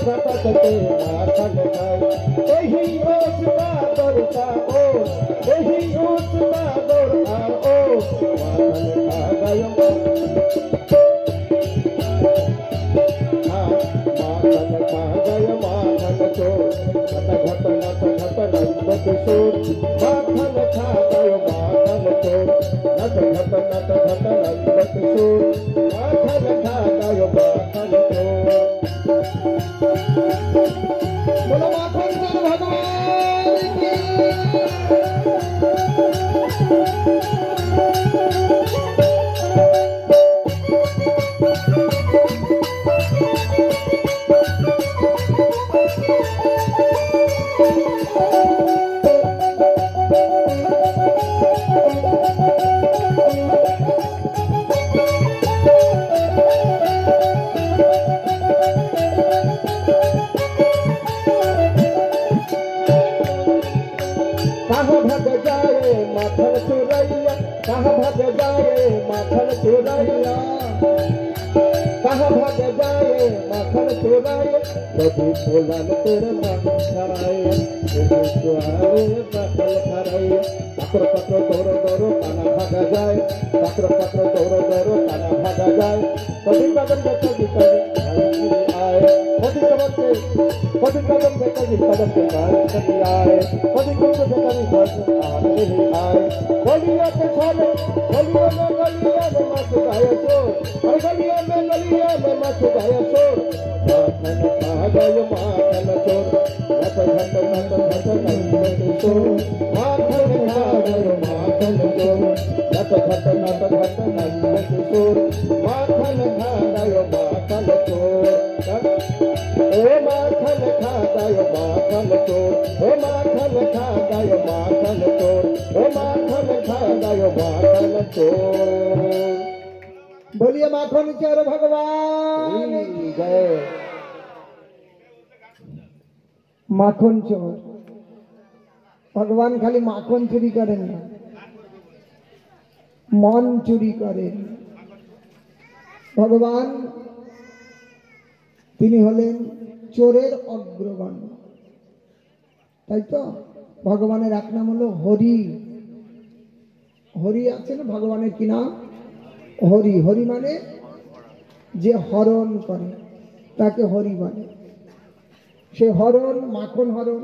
झपकते माखन खाए यही उसका दौड़ता ओ यही उसका दौड़ता ओ माखन खा गयो माखन खा गयो माखन चोर नट घट नंद किशोर माखन खा गयो माखन चोर नट घट नंद किशोर माखन खा गयो माखन चोर। बोलो माखन चोर भगवान की। कहाँ भग जाए माखन चुरैया कहाँ भग जाए माखन चुरैया कहाँ भग जाए माखन चुरैया यदि फूलन तेरे मन खराए यदि सुहाए माखन खराए पत्र पत्र दौड़ दौड़ो काना भग जाए पत्र पत्र दौड़ दौड़ो काना भग जाए कभी कदम बेटा निकल आए कभी कदम से बेटा कदम के आए कभी कुछ बेटा नहीं आए गलिया के छोले गलिया में मत गाय चोर और गलिया में मत गाय चोर माखन खा गयो माखन चोर नट घट नंद किशोर माखन खा गयो माखन चोर नट घट नंद किशोर माखन खा गयो माखन चोर ओ माखन खा गयो माखन चोर ओ माखन खा गयो माखन चोर ओ माखन खा गयो माखन चोर। बोलिए माखन चोर भगवान की जय। माखन चोर भगवान खाली माखन चुरी करें ना मन चुरी करें भगवान তিনি হলেন চোরের অগ্রগণ্য তাই তো ভগবানের এক নাম হলো হরি হরি আছে না ভগবানের কি নাম হরি হরি মানে যে হরণ করে তাকে হরি বলে সে হরণ মাখন হরণ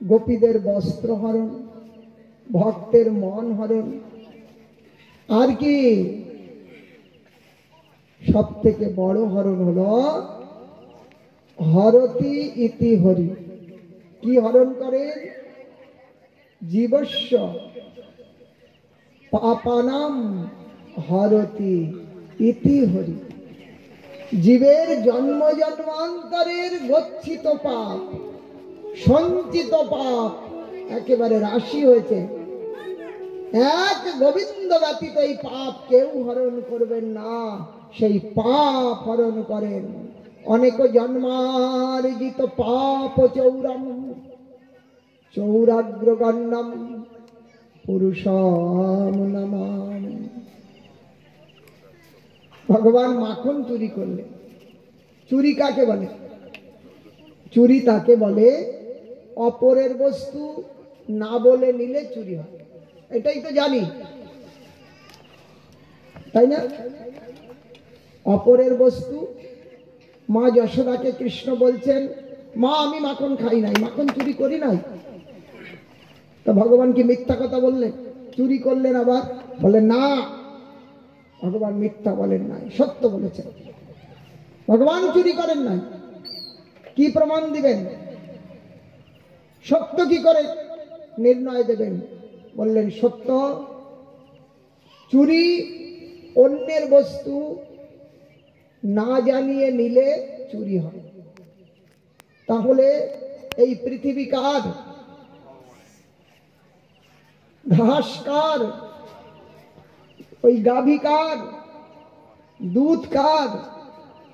গোপীদের বস্ত্র হরণ ভক্তের মন হরণ আর কি সব থেকে বড় হরণ হলো হরতি ইতি হরি কি হরণ করেন জীবস্য পাপানাম হরতি ইতি হরি জীবের জন্ম জন্মান্তরের গচ্ছিত পাপ সঞ্চিত পাপ একেবারে রাশি হয়েছে এক গোবিন্দ ব্যতীত এই পাপ কেউ হরণ করবেন না সেই পাপ হরণ করেন অনেক জন্মার্জিত পাপ চৌরম চৌরাগ্রগণ্যম পুরুষম নমামি। ভগবান মাখন চুরি করলেন চুরি কাকে বলে চুরি তাকে বলে অপরের বস্তু না বলে নিলে চুরি হয় এটাই তো জানি তাই না অপরের বস্তু মা যশোদাকে কৃষ্ণ বলছেন মা আমি মাখন খাই নাই মাখন চুরি করি নাই তো ভগবান কি মিথ্যা কথা বললেন চুরি করলেন আবার বলে না ভগবান মিথ্যা বলেন নাই সত্য বলেছেন ভগবান চুরি করেন নাই কি প্রমাণ দিবেন সত্য কি করে নির্ণয় দেবেন বললেন সত্য চুরি অন্যের বস্তু না জানিয়ে নিলে চুরি হয় তাহলে এই পৃথিবী কার ঘাস কার ওই গাভী কার দুধ কার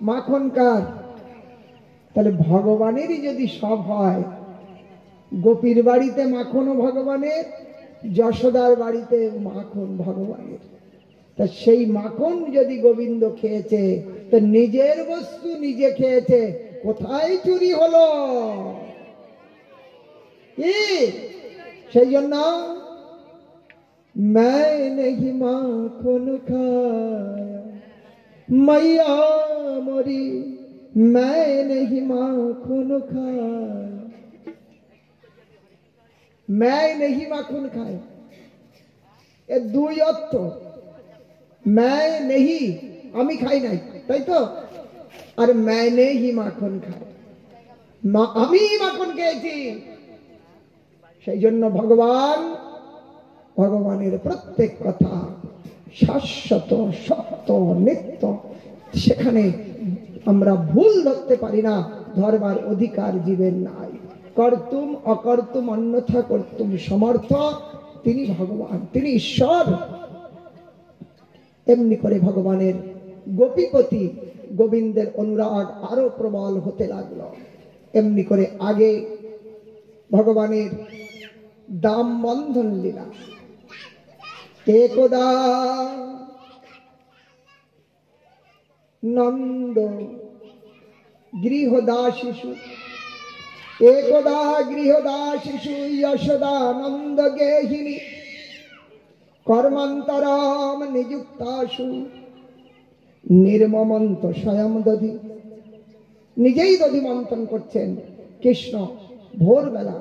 মাখন কার তাহলে ভগবানেরই যদি সব হয় গোপীর বাড়িতে মাখনও ভগবানের যশোদার বাড়িতে মাখন ভগবানের তা সেই মাখন যদি গোবিন্দ খেয়েছে তো নিজের বস্তু নিজে খেয়েছে কোথায় চুরি হলো? কি সেই জন্য मैं नहीं माखन खाया मैया मोरी, मैं नहीं माखन खाया, मैं नहीं माखन खाया। এ দুই অর্থ। मैं नहीं আমি খাই নাই, তাই তো? আর मैंने ही माखन खाया, আমি মাখন খেয়েছি। সেই জন্য ভগবানের প্রত্যেক কথা শাশ্বত, সত্য, নিত্য। সেখানে আমরা ভুল ধরতে পারি না, ধরবার অধিকার জীবের নাই। কর্তুম অকর্তুম অন্যথা কর্তুম সমর্থ তিনি ভগবান, তিনি ঈশ্বর। এমনি করে ভগবানের গোপীপতি গোবিন্দের অনুরাগ আরো প্রবল হতে লাগলো। এমনি করে আগে ভগবানের দাম বন্ধন লীলা। একদা নন্দ গৃহদা শিশু, একদা গৃহদা শিশু যশোদা নন্দ গেহিনী কর্মান্তরম নিযুক্তাসু নির্মমন্ত স্বয়ং দধি। নিজেই দধি মন্থন করছেন কৃষ্ণ। ভোরবেলা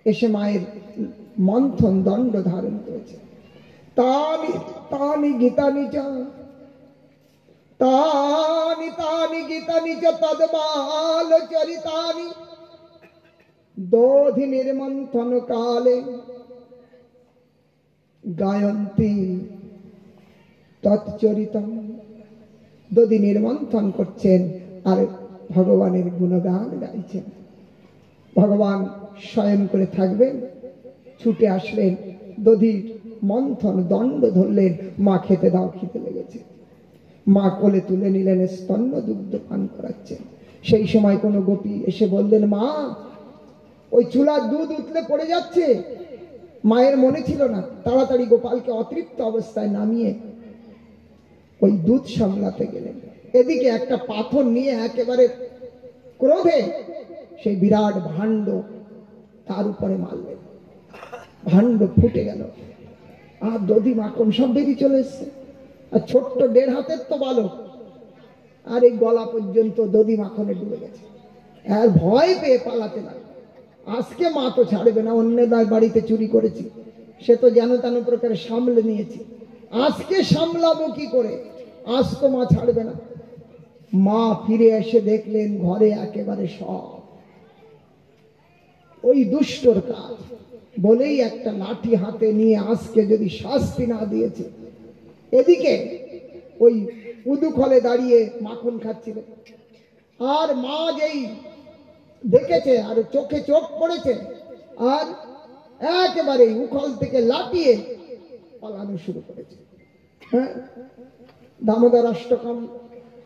এসে মায়ের মন্থন দণ্ড ধারণ করেছে। তানি তানি গীতানি চ, তানি তানি গীতানি চ তদ্বাল চরিতানি দধি নির্মন্থন কালে গায়ন্তী তৎচরিতম। দধি নির্মন্থন করছেন আর ভগবানের গুণগান গাইছেন। ভগবান শয়ন করে থাকবেন, ছুটে আসলেন, দধির মন্থন দণ্ড ধরলেন। মা খেতে দাও, খেতে লেগেছে। মা কোলে তুলে নিলেন, স্তন্য দুগ্ধ পান করাচ্ছেন। সেই সময় কোনো গোপী এসে বললেন, মা ওই চুলার দুধ উতলে পড়ে যাচ্ছে। মায়ের মনে ছিল না, তাড়াতাড়ি গোপালকে অতৃপ্ত অবস্থায় নামিয়ে ওই দুধ সামলাতে গেলেন। এদিকে একটা পাথর নিয়ে একেবারে ক্রোধে সেই বিরাট ভাণ্ড তার উপরে মারলেন। ভাণ্ড ফুটে গেল, আর দধি মাখন সব বেরিয়ে চলে এসছে। আর ছোট্ট 1.5 হাতের তো বালক, আর এই গলা পর্যন্ত দধি মাখনে ডুবে গেছে। আর ভয় পেয়ে পালাতে লাগলো। আজকে মা তো ছাড়বে না, অন্যদার বাড়িতে চুরি করেছি, সে তো যেন তেন প্রকারে সামলে নিয়েছি, আজকে সামলাবো কি করে? আজ তো মা ছাড়বে না। মা ফিরে এসে দেখলেন ঘরে একেবারে সব ওই দুষ্টর কাজ বলেই একটা লাঠি হাতে নিয়ে আজকে যদি শাস্তি না দিয়েছে। এদিকে ওই উদুখলে দাঁড়িয়ে মাখন খাচ্ছিলেন, আর মা যেই দেখেছে আর চোখে চোখ পড়েছে, আর একেবারে উখল থেকে লাফিয়ে পালানো শুরু করেছে। হ্যাঁ, দামোদর অষ্টকম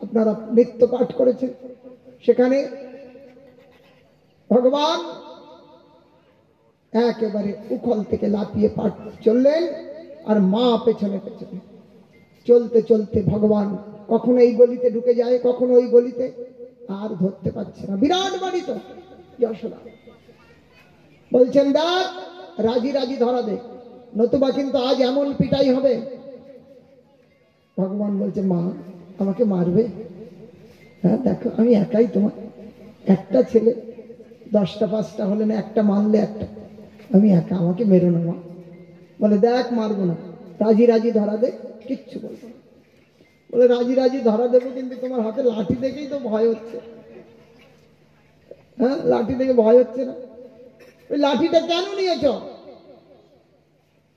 আপনারা নিত্য পাঠ করেছেন। সেখানে ভগবান একেবারে উখল থেকে লাফিয়ে পাঠ চললেন, আর মা পেছনে পেছনে চলতে চলতে ভগবান কখনো এই গলিতে ঢুকে যায়, কখনো ওই গলিতে, আর ধরতে পারছে না। বিরাট বাড়ি তো যশোদা। বলছেন দেখ, রাজি রাজি ধরা দে, নতুবা কিন্তু আজ এমন পিটাই হবে। ভগবান বলছে, মা আমাকে মারবে? হ্যাঁ দেখো, আমি একাই, তোমার একটা ছেলে, 10টা 5টা হলে না, একটা মারলে একটা, আমি একা, আমাকে মেরো না মা। বলে দেখ মারবো না, রাজি রাজি ধরা দে, কিচ্ছু বলবো না। বলে রাজি রাজি ধরা দেবো, কিন্তু তোমার হাতে লাঠি দেখেই তো ভয় হচ্ছে। হ্যাঁ, লাঠি দেখে ভয় হচ্ছে না? ওই লাঠিটা কেন নিয়েছ?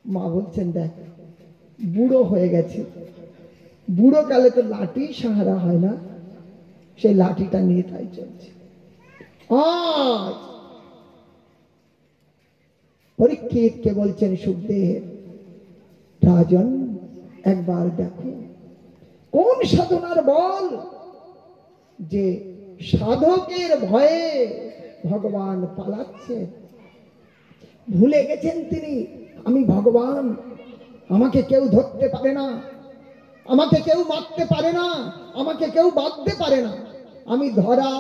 মা বলছেন দেখ, বুড়ো হয়ে গেছে, বুড়ো কালে তো লাঠি সাহারা হয় না, সেই লাঠিটা নিয়ে তাই চলছে। আজ পরীক্ষিতকে বলছেন সুখদেব, রাজন একবার দেখো কোন সাধনার বল যে সাধকের ভয়ে ভগবান পালাচ্ছে। ভুলে গেছেন তিনি, আমি ভগবান, আমাকে কেউ ধরতে পারে না, আমাকে কেউ মারতে পারে না, আমাকে কেউ বাঁধতে পারে না। আমি ধরা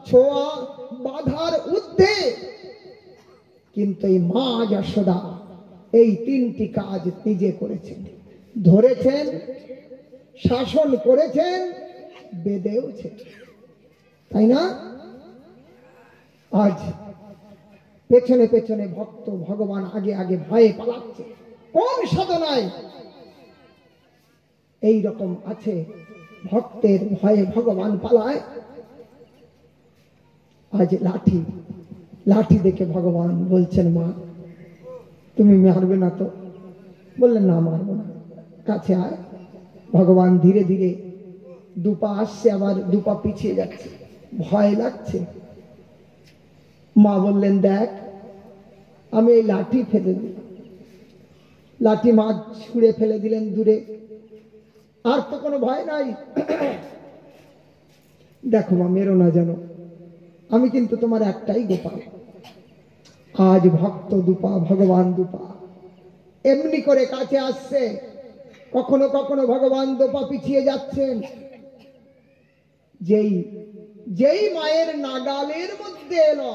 ছোঁয়া বাধার ঊর্ধ্বে। কিন্তু এই মা যশোদা এই তিনটি কাজ নিজে করেছেন, ধরেছেন, শাসন করেছেন, বেঁধেওছেন, তাই না? আজ পেছনে পেছনে ভক্ত ভগবান আগে আগে ভয়ে পালাচ্ছে। কোন সাধনায় এই রকম আছে ভক্তের ভয়ে ভগবান পালায়? আজ লাঠি লাঠি দেখে ভগবান বলছেন, মা তুমি মারবে না তো? বললেন, না মারবো না, কাছে আয়। ভগবান ধীরে ধীরে দুপা আসছে, আবার দুপা পিছিয়ে যাচ্ছে, ভয় লাগছে। মা বললেন, দেখ আমি এই লাঠি ফেলে দিই। লাঠি মা ছুঁড়ে ফেলে দিলেন দূরে। আর তো কোনো ভয় নাই। দেখো মা, মেরো না যেন, আমি কিন্তু তোমার একটাই গোপাল। আজ ভক্ত দুপা, ভগবান দুপা এমনি করে কাছে আসছে, কখনো কখনো ভগবান দুপা পিছিয়ে যাচ্ছেন। যেই যেই মায়ের নাগালের মধ্যে এলো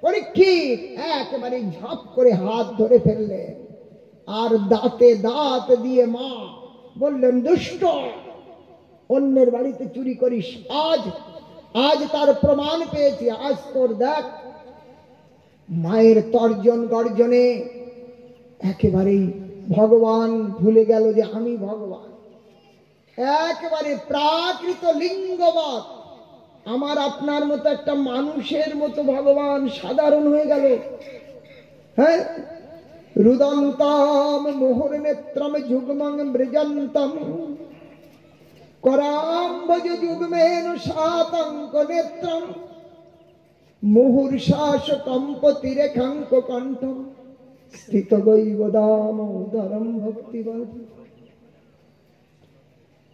পরীক্ষিত, একেবারে ঝাঁপ করে হাত ধরে ফেললেন, আর দাঁতে দাঁত দিয়ে মা বললেন, দুষ্ট, অন্যের বাড়িতে চুরি করিস, আজ আজ তার প্রমাণ পেয়েছি, আজ তোর দেখ। মায়ের তর্জন গর্জনে একেবারেই ভগবান ভুলে গেল যে আমি ভগবান। একেবারে প্রাকৃত লিঙ্গবাদ, আমার আপনার মতো একটা মানুষের মতো ভগবান সাধারণ হয়ে গেল। হ্যাঁ, রুদন্তম মুহুর নেত্রম যুগ্মং মৃজন্তম করাম্বজ যুগ্মেন শাতঙ্ক নেত্রম মুহুর্শ্বাস কম্পতিরেখাঙ্ক কণ্ঠম স্থিত গৈবদামোদরম ভক্তিবাদ।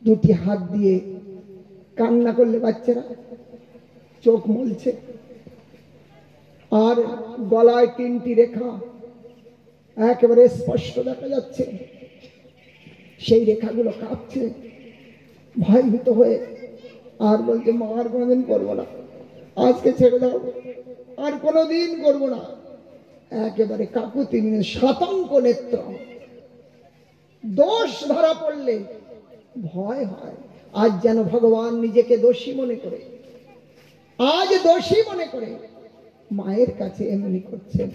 দুটি হাত দিয়ে কান্না করলে বাচ্চারা, চোখ মলছে, আর গলায় তিনটি রেখা একেবারে স্পষ্ট দেখা যাচ্ছে। সেই রেখাগুলো কাঁপছে ভয়ভীত হয়ে, আর বলছে, মা আর কোনোদিন করবো না, আজকে ছেড়ে দাও, আর কোনোদিন করবো না। একেবারে কাকুতি শতাঙ্ক নেত্র। দোষ ধরা পড়লে ভয় হয়। আজ যেন ভগবান নিজেকে দোষী মনে করে, আজ দোষী মনে করে মায়ের কাছে এমনি করছেন।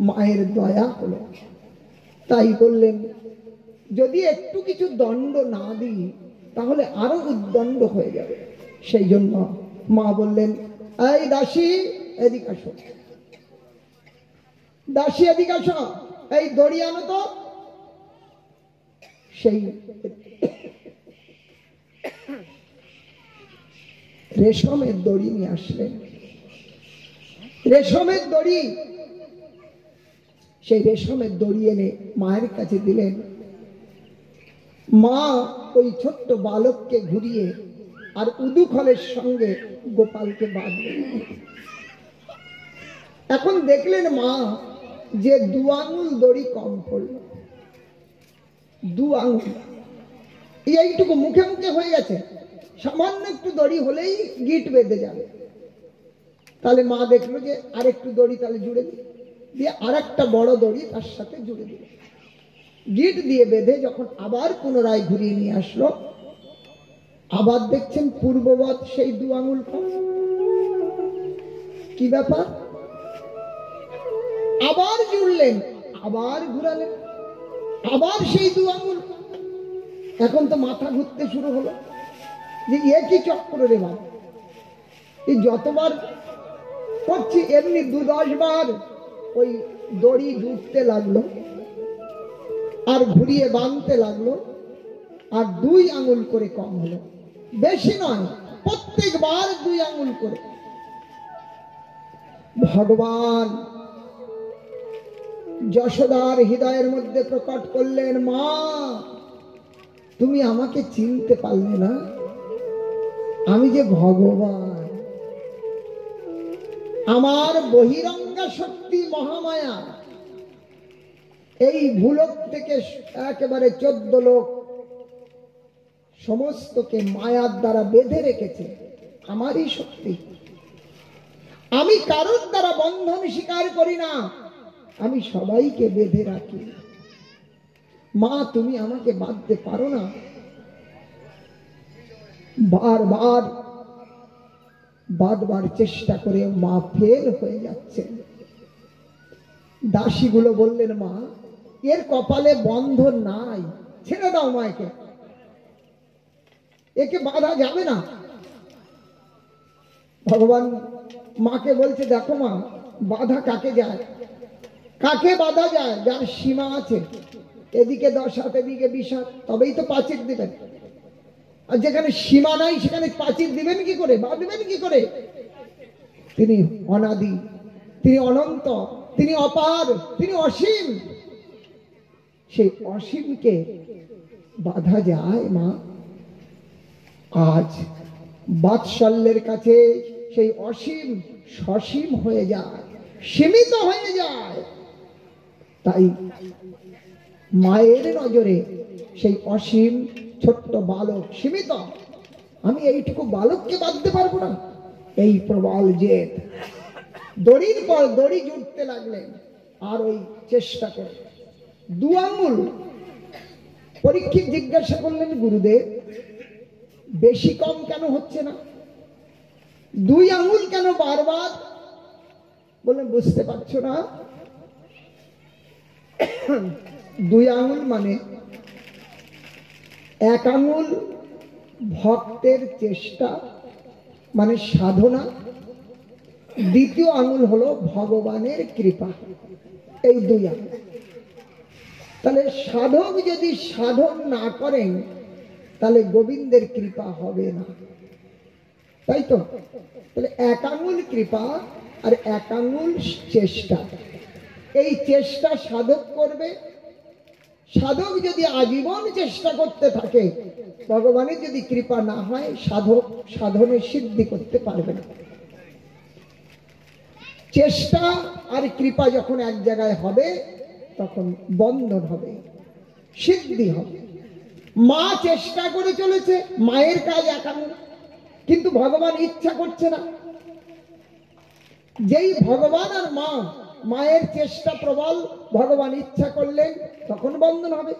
মায়ের দয়া হলো, তাই বললেন, যদি একটু কিছু দণ্ড না দিই তাহলে আরো উদ্দণ্ড হয়ে যাবে। সেই জন্য মা বললেন, এই দাসী এদিকে আসো, দাসী এদিকে আসো, এই দড়ি আনো তো। সেই রেশমের দড়ি নিয়ে আসলেন, রেশমের দড়ি। সেই রেশমের দড়ি এনে মায়ের কাছে দিলেন। মা ওই ছোট্ট বালককে ঘুরিয়ে আর উদুখলের সঙ্গে গোপালকে বাঁধলেন। এখন দেখলেন মা যে 2 আঙুল দড়ি কম পড়ল, 2 আঙুল, এইটুকু মুখে মুখে হয়ে গেছে। সামান্য একটু দড়ি হলেই গিট বেঁধে যাবে। তাহলে মা দেখলো যে আরেকটু দড়ি তাহলে জুড়ে দিয়ে আর একটা বড় দড়ি তার সাথে জুড়ে দিল। গিট দিয়ে বেঁধে যখন আবার পুনরায় ঘুরিয়ে নিয়ে আসলো, আবার দেখছেন পূর্ববৎ সেই 2 আঙুল কম। কি ব্যাপার? আবার জুড়লেন, আবার ঘুরালেন, আবার সেই 2 আঙুল। এখন তো মাথা ঘুরতে শুরু হলো যে কি চক্র রে বাবা, এই যতবার করছি এমনি 2-10 বার ওই দড়ি জুড়তে লাগলো, আর ঘুরিয়ে বাঁধতে লাগলো, আর 2 আঙুল করে কম হলো, বেশি নয়, প্রত্যেকবার 2 আঙুল করে। ভগবান যশোদার হৃদয়ের মধ্যে প্রকট করলেন, মা তুমি আমাকে চিনতে পারলে না, আমি যে ভগবান। আমার বহিরঙ্গা শক্তি মহামায়া এই ভূলোক থেকে একেবারে 14 লোক সমস্তকে মায়ার দ্বারা বেঁধে রেখেছে। আমারই শক্তি। আমি কারোর দ্বারা বন্ধন স্বীকার করি না, আমি সবাইকে বেঁধে রাখি। মা তুমি আমাকে বাঁধতে পারো না। বারবার বাঁধবার চেষ্টা করে মা ফেল হয়ে যাচ্ছে। দাসীগুলো বললেন, মা এর কপালে বন্ধন নাই, ছেড়ে দাও মাকে, একে বাঁধা যাবে না। ভগবান মাকে বলছে, দেখো মা, বাধা কাকে যায়? কাকে বাধা যায়? যার সীমা আছে, এদিকে 10 হাত এদিকে 20 হাত, তবেই তো প্রাচীর দিবেন। আর যেখানে সীমা নাই সেখানে প্রাচীর দিবেন কি করে, বাঁধবেন কি করে? তিনি অনাদি, তিনি অনন্ত, তিনি অপার, তিনি অসীম। সেই অসীমকে বাধা যায় মা? আজ বাৎসল্যের কাছে সেই অসীম সসীম হয়ে যায়, সীমিত হয়ে যায়। তাই মায়ের নজরে সেই অসীম ছোট্ট বালক সীমিত। আমি এইটুকু বালককে বাঁধতে পারবো না। এই প্রবল জেদ, দড়ির পর দড়ি জুটতে লাগলেন। আর ওই চেষ্টা করে 2 আঙ্গুল। পরীক্ষিত জিজ্ঞাসা করলেন, গুরুদেব বেশি কম কেন হচ্ছে না? 2 আঙ্গুল কেন বারবার? বললেন, বুঝতে পারছো না? 2 আঙ্গুল মানে 1 আঙ্গুল ভক্তের চেষ্টা মানে সাধনা, 2য় আঙ্গুল হলো ভগবানের কৃপা। এই 2 আঙ্গুল। তাহলে সাধক যদি সাধন না করেন তাহলে গোবিন্দের কৃপা হবে না, তাই তো? তাহলে 1 আঙ্গুল কৃপা আর 1 আঙ্গুল চেষ্টা। এই চেষ্টা সাধক করবে। সাধক যদি আজীবন চেষ্টা করতে থাকে, ভগবানের যদি কৃপা না হয়, সাধক সাধনে সিদ্ধি করতে পারবে না। চেষ্টা আর কৃপা যখন এক জায়গায় হবে, তখন বন্ধন হবে, সিদ্ধি হবে। মা চেষ্টা করে চলেছে, মায়ের কাজ 1 আঙ্গুল, কিন্তু ভগবান ইচ্ছা করছে না। যেই ভগবান আর মা, মায়ের চেষ্টা প্রবল, ভগবান ইচ্ছা করলেন, তখন বন্ধন হবে।